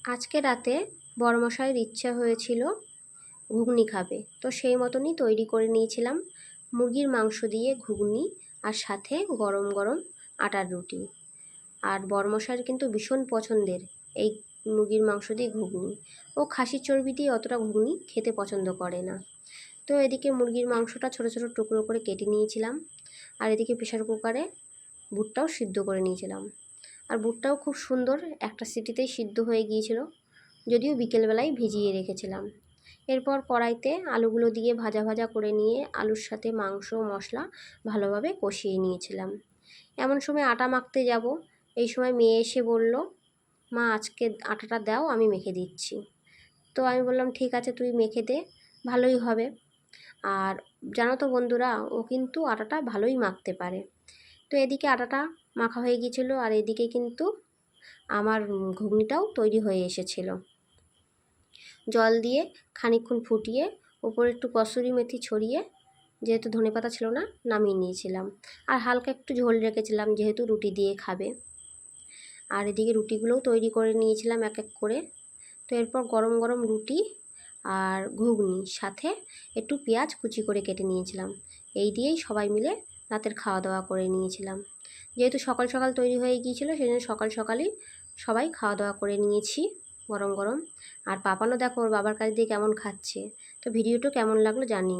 আজকে রাতে বড়মশাইয়ের ইচ্ছা হয়েছিল ঘুগনি খাবে, তো সেই মতনই তৈরি করে নিয়েছিলাম মুরগির মাংস দিয়ে ঘুগনি আর সাথে গরম গরম আটার রুটি। আর বড়মশাইয়ের কিন্তু ভীষণ পছন্দের এই মুরগির মাংস দিয়ে ঘুগনি। ও খাসির চর্বি দিয়ে অতটা ঘুগনি খেতে পছন্দ করে না। তো এদিকে মুরগির মাংসটা ছোট ছোট টুকরো করে কেটে নিয়েছিলাম, আর এদিকে প্রেশার কুকারে বুটটাও সিদ্ধ করে নিয়েছিলাম। আর বুটটাও খুব সুন্দর একটা সিটিতেই সিদ্ধ হয়ে গিয়েছিল, যদিও বিকেলবেলায় ভিজিয়ে রেখেছিলাম। এরপর কড়াইতে আলুগুলো দিয়ে ভাজা ভাজা করে নিয়ে আলুর সাথে মাংস মশলা ভালোভাবে কষিয়ে নিয়েছিলাম। এমন সময় আটা মাখতে যাব, এই সময় মেয়ে এসে বলল, মা আজকে আটাটা দাও, আমি মেখে দিচ্ছি। তো আমি বললাম ঠিক আছে, তুই মেখে দে, ভালোই হবে। আর জানো তো বন্ধুরা, ও কিন্তু আটাটা ভালোই মাখতে পারে। তো এদিকে আটাটা মাখা হয়ে গিয়েছিলো, আর এদিকে কিন্তু আমার ঘুগনিটাও তৈরি হয়ে এসেছিল। জল দিয়ে খানিকক্ষণ ফুটিয়ে ওপরে একটু কসুরি মেথি ছড়িয়ে, যেহেতু ধনেপাতা ছিল না, নামিয়ে নিয়েছিলাম। আর হালকা একটু ঝোল রেখেছিলাম, যেহেতু রুটি দিয়ে খাবে। আর এদিকে রুটিগুলোও তৈরি করে নিয়েছিলাম এক এক করে। তো এরপর গরম গরম রুটি আর ঘুগনি সাথে একটু পেঁয়াজ কুচি করে কেটে নিয়েছিলাম। এই দিয়েই সবাই মিলে রাতের খাওয়া দাওয়া করে নিয়েছিলাম। যেহেতু সকাল সকাল তৈরি হয়ে গিয়েছিলো, সেই জন্য সকাল সকালই সবাই খাওয়া দাওয়া করে নিয়েছি গরম গরম। আর পাপানও দেখো ওর বাবার কাছ দিয়ে কেমন খাচ্ছে। তো ভিডিওটা কেমন লাগলো জানি।